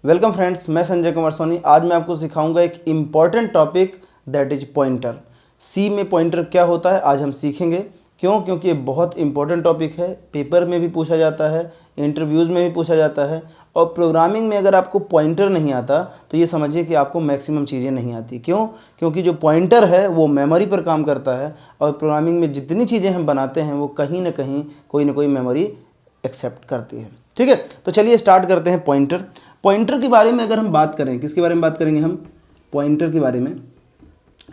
Welcome friends, मैं संजय कुमार सोनी। आज मैं आपको सिखाऊंगा एक important topic that is pointer. C में पॉइंटर क्या होता है आज हम सीखेंगे। क्यों? क्योंकि ये बहुत इंपॉर्टेंट टॉपिक है। पेपर में भी पूछा जाता है, इंटरव्यूज़ में भी पूछा जाता है। और प्रोग्रामिंग में अगर आपको पॉइंटर नहीं आता तो ये समझिए कि आपको मैक्सिमम चीज़ें नहीं आती। क्यों? क्योंकि जो पॉइंटर है वो मेमोरी पर काम करता है और प्रोग्रामिंग में जितनी चीज़ें हम बनाते हैं वो कहीं ना कहीं कोई ना कोई मेमोरी एक्सेप्ट करती है। ठीक है, तो चलिए स्टार्ट करते हैं। पॉइंटर के बारे में अगर हम बात करें, किसके बारे में बात करेंगे हम? पॉइंटर के बारे में।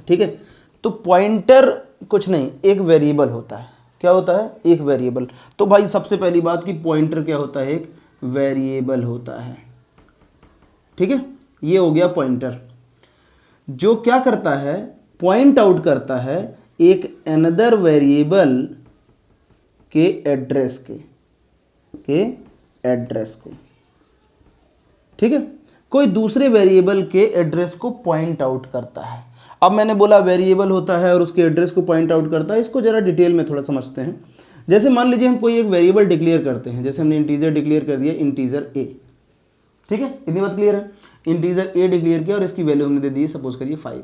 ठीक है, तो पॉइंटर कुछ नहीं, एक वेरिएबल होता है। क्या होता है? एक वेरिएबल। तो भाई सबसे पहली बात कि पॉइंटर क्या होता है? एक वेरिएबल होता है। ठीक है, ये हो गया पॉइंटर। जो क्या करता है? पॉइंट आउट करता है एक अनदर वेरिएबल के एड्रेस को। ठीक है, कोई दूसरे वेरिएबल के एड्रेस को पॉइंट आउट करता है। अब मैंने बोला वेरिएबल होता है और उसके एड्रेस को पॉइंट आउट करता है। इसको जरा डिटेल में थोड़ा समझते हैं। जैसे मान लीजिए हम कोई एक वेरिएबल डिक्लेयर करते हैं, जैसे हमने इंटीजर डिक्लेयर कर दिया, इंटीजर ए। ठीक है, इतनी बात क्लियर है। इंटीजर ए डिक्लेयर किया और इसकी वैल्यू हमने दे दी सपोज करिए 5।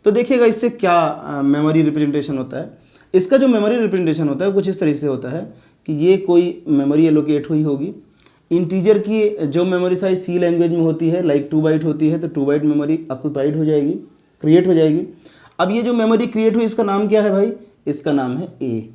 तो देखिएगा इससे क्या मेमोरी रिप्रेजेंटेशन होता है। इसका जो मेमोरी रिप्रेजेंटेशन होता है कुछ इस तरीके से होता है कि ये कोई मेमोरी एलोकेट हुई होगी। इंटीजर की जो मेमोरी साइज सी लैंग्वेज में होती है लाइक 2 बाइट होती है, तो 2 बाइट मेमोरी ऑक्यूपाइड हो जाएगी, क्रिएट हो जाएगी। अब ये जो मेमोरी क्रिएट हुई इसका नाम क्या है भाई? इसका नाम है ए।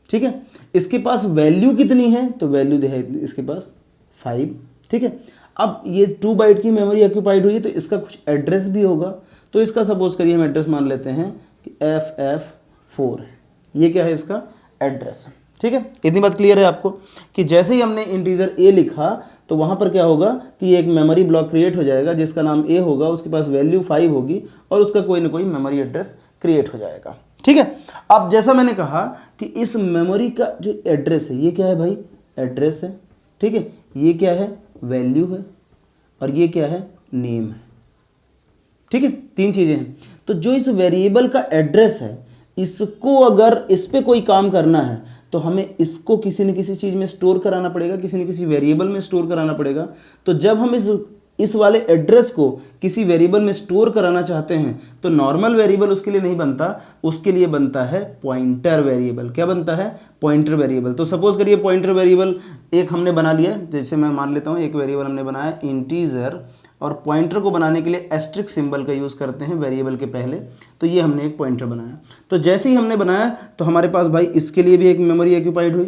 ठीक है, इसके पास वैल्यू कितनी है? तो वैल्यू है इसके पास 5। ठीक है, अब ये 2 बाइट की मेमोरी ऑक्यूपाइड हुई है तो इसका कुछ एड्रेस भी होगा। तो इसका सपोज करिए हम एड्रेस मान लेते हैं कि FF4 है। ये क्या है? इसका एड्रेस। ठीक है, इतनी बात क्लियर है आपको कि जैसे ही हमने इंटीजर ए लिखा तो वहाँ पर क्या होगा कि एक मेमोरी ब्लॉक क्रिएट हो जाएगा जिसका नाम ए होगा, उसके पास वैल्यू 5 होगी और उसका कोई ना कोई मेमोरी एड्रेस क्रिएट हो जाएगा। ठीक है, अब जैसा मैंने कहा कि इस मेमोरी का जो एड्रेस है ये क्या है भाई? एड्रेस है। ठीक है, ये क्या है? वैल्यू है और ये क्या है? नेम है। ठीक है, 3 चीज़ें हैं। तो जो इस वेरिएबल का एड्रेस है, इसको अगर इस पे कोई काम करना है तो हमें इसको किसी न किसी चीज़ में स्टोर कराना पड़ेगा, किसी न किसी वेरिएबल में स्टोर कराना पड़ेगा। तो जब हम इस वाले एड्रेस को किसी वेरिएबल में स्टोर कराना चाहते हैं तो नॉर्मल वेरिएबल उसके लिए नहीं बनता, उसके लिए बनता है पॉइंटर वेरिएबल। क्या बनता है? Pointer variable. तो सपोज करिए पॉइंटर वेरिएबल एक हमने बना लिया, जैसे मैं मान लेता हूँ एक वेरिएबल हमने बनाया इंटीजर, और पॉइंटर को बनाने के लिए एस्ट्रिक सिंबल का यूज़ करते हैं वेरिएबल के पहले। तो ये हमने एक पॉइंटर बनाया। तो जैसे ही हमने बनाया तो हमारे पास भाई इसके लिए भी एक मेमोरी ऑक्यूपाइड हुई।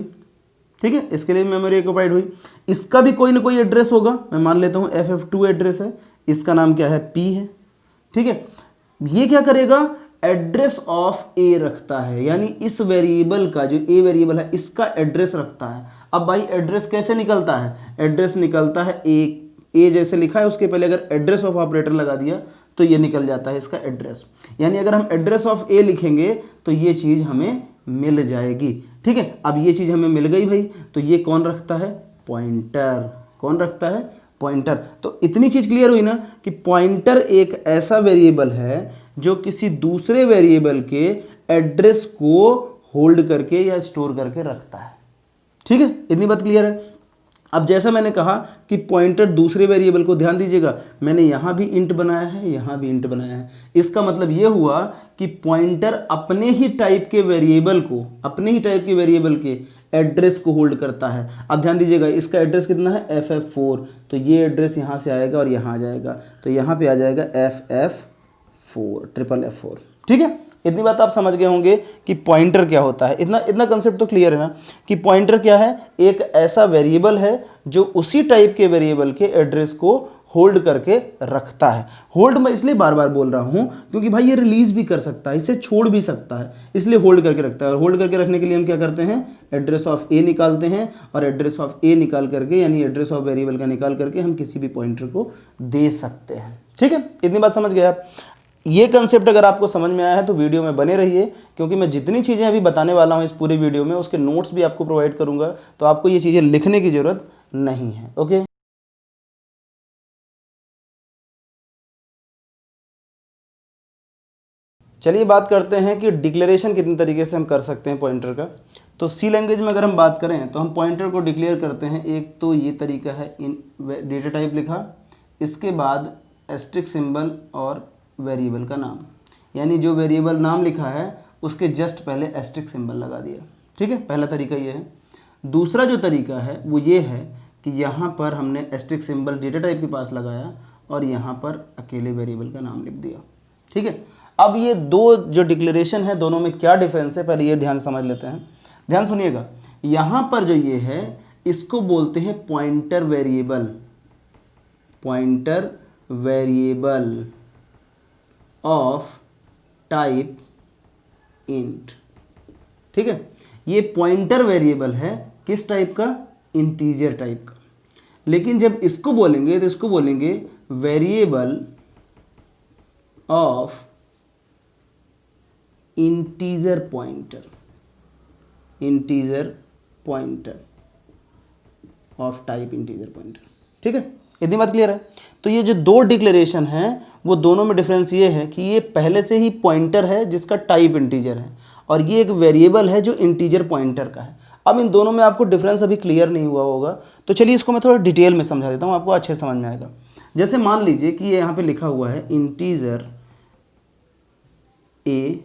ठीक है, इसके लिए भी मेमोरी ऑक्यूपाइड हुई। इसका भी कोई ना कोई एड्रेस होगा। मैं मान लेता हूँ FF2 एड्रेस है, इसका नाम क्या है? P है। ठीक है, ये क्या करेगा? एड्रेस ऑफ ए रखता है, यानी इस वेरिएबल का जो ए वेरिएबल है इसका एड्रेस रखता है। अब भाई एड्रेस कैसे निकलता है? एड्रेस निकलता है ए जैसे लिखा है उसके पहले अगर एड्रेस ऑफ ऑपरेटर लगा दिया तो ये निकल जाता है इसका एड्रेस। यानी अगर हम एड्रेस ऑफ ए लिखेंगे तो ये चीज़ हमें मिल जाएगी। ठीक है, अब ये चीज़ हमें मिल गई भाई, तो ये कौन रखता है? पॉइंटर। कौन रखता है? पॉइंटर। तो इतनी चीज़ क्लियर हुई ना कि पॉइंटर एक ऐसा वेरिएबल है जो किसी दूसरे वेरिएबल के एड्रेस को होल्ड करके या स्टोर करके रखता है। ठीक है, इतनी बात क्लियर है। अब जैसा मैंने कहा कि पॉइंटर दूसरे वेरिएबल को, ध्यान दीजिएगा मैंने यहाँ भी इंट बनाया है, यहाँ भी इंट बनाया है। इसका मतलब ये हुआ कि पॉइंटर अपने ही टाइप के वेरिएबल के एड्रेस को होल्ड करता है। अब ध्यान दीजिएगा इसका एड्रेस कितना है? FF4। तो ये एड्रेस यहाँ से आएगा और यहाँ आ जाएगा, तो यहाँ पे आ जाएगा FF4 FFF4। ठीक है, इतनी बात आप समझ गए होंगे कि पॉइंटर क्या होता है। इतना कंसेप्ट तो क्लियर है ना कि पॉइंटर क्या है? एक ऐसा वेरिएबल है जो उसी टाइप के वेरिएबल के एड्रेस को होल्ड करके रखता है। होल्ड मैं इसलिए बार बार बोल रहा हूं क्योंकि भाई ये रिलीज भी कर सकता है, इसे छोड़ भी सकता है, इसलिए होल्ड करके रखता है। और होल्ड करके रखने के लिए हम क्या करते हैं? एड्रेस ऑफ ए निकालते हैं और एड्रेस ऑफ ए निकाल करके, यानी एड्रेस ऑफ वेरिएबल का निकाल करके हम किसी भी पॉइंटर को दे सकते हैं। ठीक है, इतनी बात समझ गए आप? ये कंसेप्ट अगर आपको समझ में आया है तो वीडियो में बने रहिए, क्योंकि मैं जितनी चीज़ें अभी बताने वाला हूँ इस पूरे वीडियो में उसके नोट्स भी आपको प्रोवाइड करूँगा, तो आपको ये चीज़ें लिखने की ज़रूरत नहीं है। ओके, चलिए बात करते हैं कि डिक्लेरेशन कितने तरीके से हम कर सकते हैं पॉइंटर का। तो सी लैंग्वेज में अगर हम बात करें तो हम पॉइंटर को डिक्लेयर करते हैं। एक तो ये तरीका है, इन डेटा टाइप लिखा, इसके बाद एस्ट्रिक सिंबल और वेरिएबल का नाम, यानी जो वेरिएबल नाम लिखा है उसके जस्ट पहले एस्ट्रिक सिंबल लगा दिया। ठीक है, पहला तरीका ये है। दूसरा जो तरीका है वो ये है कि यहाँ पर हमने एस्ट्रिक सिंबल डेटा टाइप के पास लगाया और यहाँ पर अकेले वेरिएबल का नाम लिख दिया। ठीक है, अब ये दो जो डिक्लेरेशन है दोनों में क्या डिफरेंस है पहले ये ध्यान समझ लेते हैं। ध्यान सुनिएगा, यहाँ पर जो ये है इसको बोलते हैं pointer variable, pointer variable of type int. ठीक है, ये पॉइंटर वेरिएबल है किस टाइप का, इंटीजर टाइप का। लेकिन जब इसको बोलेंगे तो इसको बोलेंगे variable of integer pointer, integer pointer of type integer pointer. ठीक है, इतनी बात क्लियर है। तो ये जो दो डिक्लेरेशन हैं वो दोनों में डिफरेंस ये है कि ये पहले से ही पॉइंटर है जिसका टाइप इंटीजर है, और ये एक वेरिएबल है जो इंटीजर पॉइंटर का है। अब इन दोनों में आपको डिफरेंस अभी क्लियर नहीं हुआ होगा, तो चलिए इसको मैं थोड़ा डिटेल में समझा देता हूँ, आपको अच्छे समझ में आएगा। जैसे मान लीजिए कि ये यहाँ पे लिखा हुआ है इंटीजर ए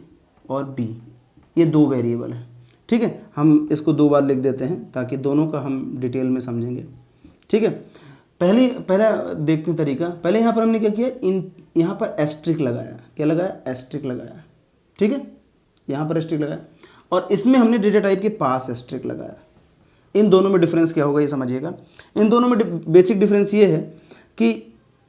और बी, ये दो वेरिएबल है। ठीक है, हम इसको दो बार लिख देते हैं ताकि दोनों का हम डिटेल में समझेंगे। ठीक है, पहला देखते हैं तरीका। पहले यहाँ पर हमने क्या किया, यहाँ पर एस्ट्रिक लगाया। क्या लगाया, एस्ट्रिक लगाया। ठीक है, यहाँ पर एस्ट्रिक लगाया और इसमें हमने डेटा टाइप के पास एस्ट्रिक लगाया। इन दोनों में डिफरेंस क्या होगा ये समझिएगा। इन दोनों में बेसिक डिफरेंस ये है कि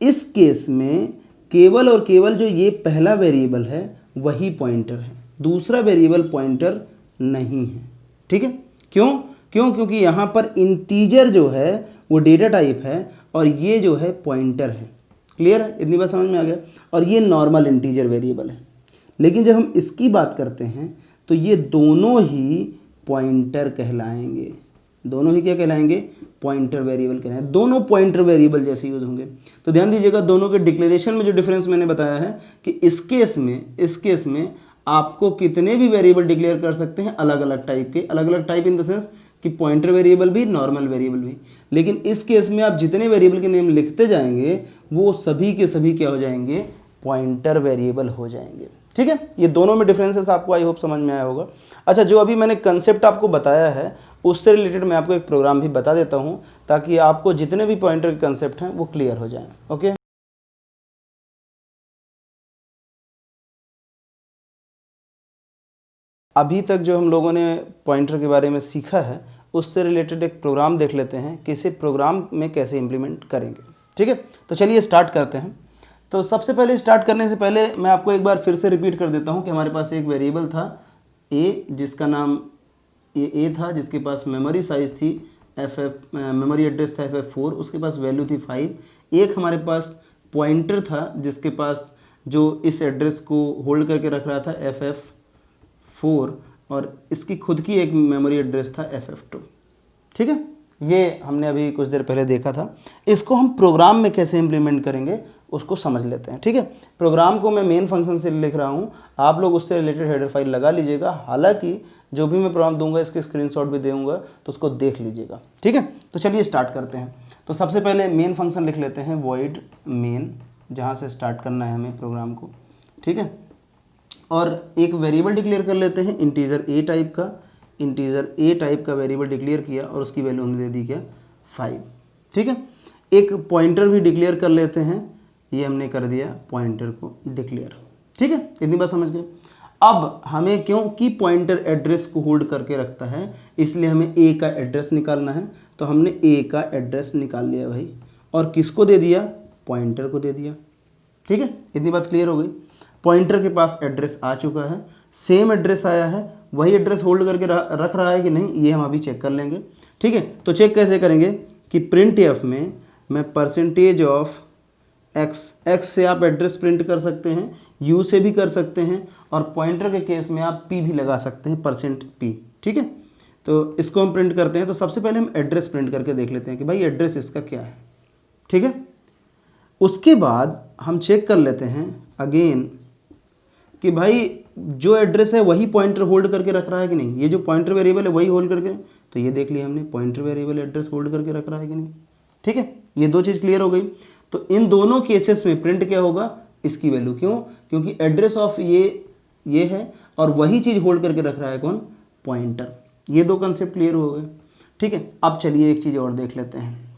इस केस में केवल और केवल जो ये पहला वेरिएबल है वही पॉइंटर है, दूसरा वेरिएबल पॉइंटर नहीं है। ठीक है, क्योंकि यहाँ पर इंटीजर जो है वो डेटा टाइप है और ये जो है पॉइंटर है। क्लियर है, इतनी बात समझ में आ गया। और ये नॉर्मल इंटीजर वेरिएबल है। लेकिन जब हम इसकी बात करते हैं तो ये दोनों ही पॉइंटर कहलाएंगे। दोनों ही क्या कहलाएंगे, पॉइंटर वेरिएबल कहलाएंगे। दोनों पॉइंटर वेरिएबल जैसे यूज होंगे। तो ध्यान दीजिएगा, दोनों के डिक्लेरेशन में जो डिफरेंस मैंने बताया है कि इस केस में आपको कितने भी वेरिएबल डिक्लेयर कर सकते हैं, अलग अलग टाइप के, अलग अलग टाइप इन द सेंस कि पॉइंटर वेरिएबल भी, नॉर्मल वेरिएबल भी। लेकिन इस केस में आप जितने वेरिएबल के नेम लिखते जाएंगे वो सभी के सभी क्या हो जाएंगे, पॉइंटर वेरिएबल हो जाएंगे। ठीक है, ये दोनों में डिफरेंसेस आपको आई होप समझ में आया होगा। अच्छा, जो अभी मैंने कंसेप्ट आपको बताया है उससे रिलेटेड मैं आपको एक प्रोग्राम भी बता देता हूँ ताकि आपको जितने भी पॉइंटर के कंसेप्ट हैं वो क्लियर हो जाएं। ओके, अभी तक जो हम लोगों ने पॉइंटर के बारे में सीखा है उससे रिलेटेड एक प्रोग्राम देख लेते हैं कि इसे प्रोग्राम में कैसे इम्प्लीमेंट करेंगे। ठीक है, तो चलिए स्टार्ट करते हैं। तो सबसे पहले स्टार्ट करने से पहले मैं आपको एक बार फिर से रिपीट कर देता हूं कि हमारे पास एक वेरिएबल था ए, जिसका नाम ए था, जिसके पास मेमोरी साइज़ थी मेमोरी एड्रेस था FF4, उसके पास वैल्यू थी 5। एक हमारे पास पॉइंटर था जिसके पास जो इस एड्रेस को होल्ड करके रख रहा था FF4, और इसकी खुद की एक मेमोरी एड्रेस था FF2। ठीक है, ये हमने अभी कुछ देर पहले देखा था। इसको हम प्रोग्राम में कैसे इम्प्लीमेंट करेंगे उसको समझ लेते हैं। ठीक है, प्रोग्राम को मैं मेन फंक्शन से लिख रहा हूँ, आप लोग उससे रिलेटेड हेडर फाइल लगा लीजिएगा। हालांकि जो भी मैं प्रोग्राम दूंगा इसके स्क्रीनशॉट भी दूंगा तो उसको देख लीजिएगा। ठीक है, तो चलिए स्टार्ट करते हैं। तो सबसे पहले मेन फंक्शन लिख लेते हैं, वॉइड मेन, जहाँ से स्टार्ट करना है हमें प्रोग्राम को। ठीक है, और एक वेरिएबल डिक्लेयर कर लेते हैं इंटीजर ए टाइप का। इंटीजर ए टाइप का वेरिएबल डिक्लेयर किया और उसकी वैल्यू हमने दे दी क्या, 5। ठीक है, एक पॉइंटर भी डिक्लेयर कर लेते हैं, ये हमने कर दिया पॉइंटर को डिक्लेयर। ठीक है, इतनी बात समझ गए। अब हमें क्योंकि पॉइंटर एड्रेस को होल्ड करके रखता है इसलिए हमें ए का एड्रेस निकालना है। तो हमने ए का एड्रेस निकाल लिया भाई, और किसको दे दिया, पॉइंटर को दे दिया। ठीक है, इतनी बात क्लियर हो गई। पॉइंटर के पास एड्रेस आ चुका है, सेम एड्रेस आया है, वही एड्रेस होल्ड करके रख रहा है कि नहीं, ये हम अभी चेक कर लेंगे। ठीक है, तो चेक कैसे करेंगे कि प्रिंट एफ में मैं परसेंटेज ऑफ एक्स से आप एड्रेस प्रिंट कर सकते हैं, यू से भी कर सकते हैं, और पॉइंटर के केस में आप पी भी लगा सकते हैं, %p। ठीक है, तो इसको हम प्रिंट करते हैं। तो सबसे पहले हम एड्रेस प्रिंट करके देख लेते हैं कि भाई एड्रेस इसका क्या है। ठीक है, उसके बाद हम चेक कर लेते हैं अगेन कि भाई जो एड्रेस है वही पॉइंटर होल्ड करके रख रहा है कि नहीं। ये जो पॉइंटर वेरिएबल है वही होल्ड करके, तो ये देख लिया हमने, पॉइंटर वेरिएबल एड्रेस होल्ड करके रख रहा है कि नहीं। ठीक है, ये दो चीज़ क्लियर हो गई। तो इन दोनों केसेस में प्रिंट क्या होगा, इसकी वैल्यू। क्यों? क्योंकि एड्रेस ऑफ ये है और वही चीज़ होल्ड करके रख रहा है कौन, पॉइंटर। ये दो कंसेप्ट क्लियर हो गए, ठीक है। अब चलिए एक चीज़ और देख लेते हैं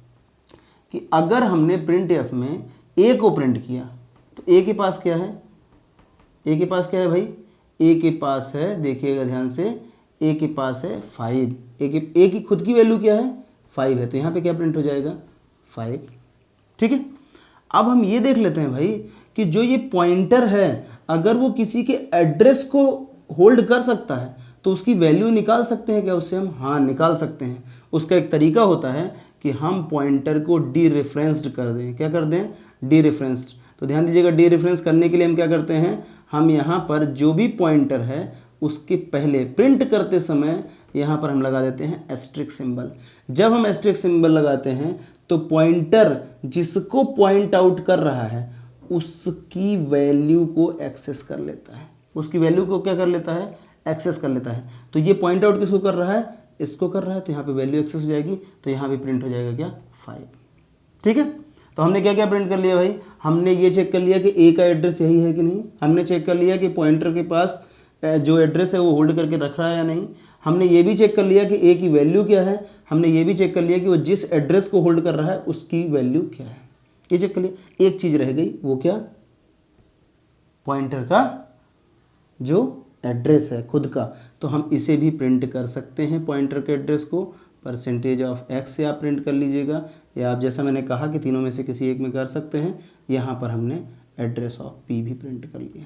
कि अगर हमने प्रिंट एफ में ए को प्रिंट किया तो ए के पास क्या है, ए के पास क्या है भाई, ए के पास है, देखिएगा ध्यान से, ए के पास है 5। ए की खुद की वैल्यू क्या है, 5 है, तो यहाँ पे क्या प्रिंट हो जाएगा, 5, ठीक है। अब हम ये देख लेते हैं भाई कि जो ये पॉइंटर है अगर वो किसी के एड्रेस को होल्ड कर सकता है तो उसकी वैल्यू निकाल सकते हैं क्या उससे हम, हाँ निकाल सकते हैं। उसका एक तरीका होता है कि हम पॉइंटर को डी रेफरेंस्ड कर दें। क्या कर दें, डी रेफरेंस्ड। तो ध्यान दीजिएगा, डी रेफरेंस करने के लिए हम क्या करते हैं, हम यहाँ पर जो भी पॉइंटर है उसके पहले प्रिंट करते समय यहाँ पर हम लगा देते हैं एस्ट्रिक सिंबल। जब हम एस्ट्रिक सिंबल लगाते हैं तो पॉइंटर जिसको पॉइंट आउट कर रहा है उसकी वैल्यू को एक्सेस कर लेता है, उसकी वैल्यू को क्या कर लेता है, एक्सेस कर लेता है। तो ये पॉइंट आउट किसको कर रहा है, इसको कर रहा है, तो यहाँ पे वैल्यू एक्सेस हो जाएगी, तो यहाँ पे प्रिंट हो जाएगा क्या, 5, ठीक है। तो हमने क्या क्या प्रिंट कर लिया भाई, हमने ये चेक कर लिया कि ए का एड्रेस यही है कि नहीं, हमने चेक कर लिया कि पॉइंटर के पास जो एड्रेस है वो होल्ड करके रख रहा है या नहीं, हमने ये भी चेक कर लिया कि ए की वैल्यू क्या है, हमने ये भी चेक कर लिया कि वो जिस एड्रेस को होल्ड कर रहा है उसकी वैल्यू क्या है, ये चेक कर लिया। एक चीज़ रह गई, वो क्या, पॉइंटर का जो एड्रेस है खुद का, तो हम इसे भी प्रिंट कर सकते हैं पॉइंटर के एड्रेस को, %x से आप प्रिंट कर लीजिएगा, या आप जैसा मैंने कहा कि तीनों में से किसी एक में कर सकते हैं। यहाँ पर हमने एड्रेस ऑफ p भी प्रिंट कर लिया,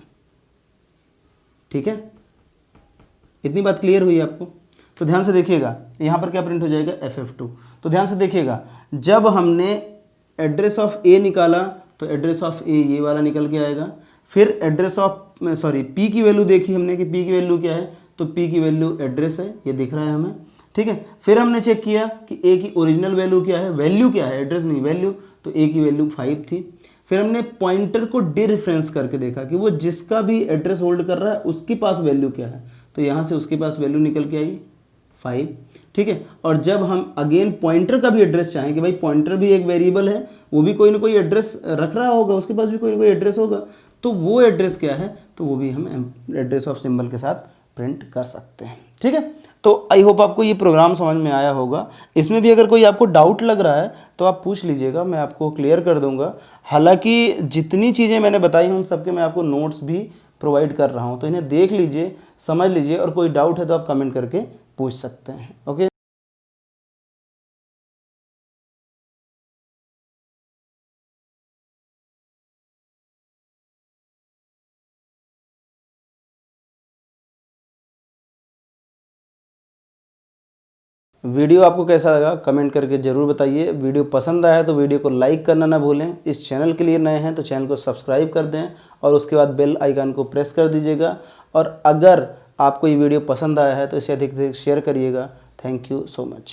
ठीक है। इतनी बात क्लियर हुई आपको? तो ध्यान से देखिएगा, यहाँ पर क्या प्रिंट हो जाएगा, ff2। तो ध्यान से देखिएगा, जब हमने एड्रेस ऑफ a निकाला तो एड्रेस ऑफ a ये वाला निकल के आएगा। फिर एड्रेस ऑफ p की वैल्यू देखी हमने कि p की वैल्यू क्या है, तो p की वैल्यू एड्रेस है, ये दिख रहा है हमें, ठीक है। फिर हमने चेक किया कि a की ओरिजिनल वैल्यू क्या है, वैल्यू क्या है, एड्रेस नहीं वैल्यू, तो a की वैल्यू 5 थी। फिर हमने पॉइंटर को डी रेफरेंस करके देखा कि वो जिसका भी एड्रेस होल्ड कर रहा है उसके पास वैल्यू क्या है, तो यहाँ से उसके पास वैल्यू निकल के आई 5, ठीक है। और जब हम अगेन पॉइंटर का भी एड्रेस चाहें कि भाई पॉइंटर भी एक वेरिएबल है, वो भी कोई ना कोई एड्रेस रख रहा होगा, उसके पास भी कोई ना कोई एड्रेस होगा, तो वो एड्रेस क्या है, तो वो भी हम एड्रेस ऑफ सिंबल के साथ प्रिंट कर सकते हैं, ठीक है। तो आई होप आपको ये प्रोग्राम समझ में आया होगा। इसमें भी अगर कोई आपको डाउट लग रहा है तो आप पूछ लीजिएगा, मैं आपको क्लियर कर दूंगा। हालांकि जितनी चीज़ें मैंने बताई हैं उन सबके मैं आपको नोट्स भी प्रोवाइड कर रहा हूँ, तो इन्हें देख लीजिए, समझ लीजिए, और कोई डाउट है तो आप कमेंट करके पूछ सकते हैं, ओके। वीडियो आपको कैसा लगा कमेंट करके ज़रूर बताइए। वीडियो पसंद आया तो वीडियो को लाइक करना ना भूलें। इस चैनल के लिए नए हैं तो चैनल को सब्सक्राइब कर दें और उसके बाद बेल आइकन को प्रेस कर दीजिएगा। और अगर आपको ये वीडियो पसंद आया है तो इसे अधिक से अधिक शेयर करिएगा। Thank you so much.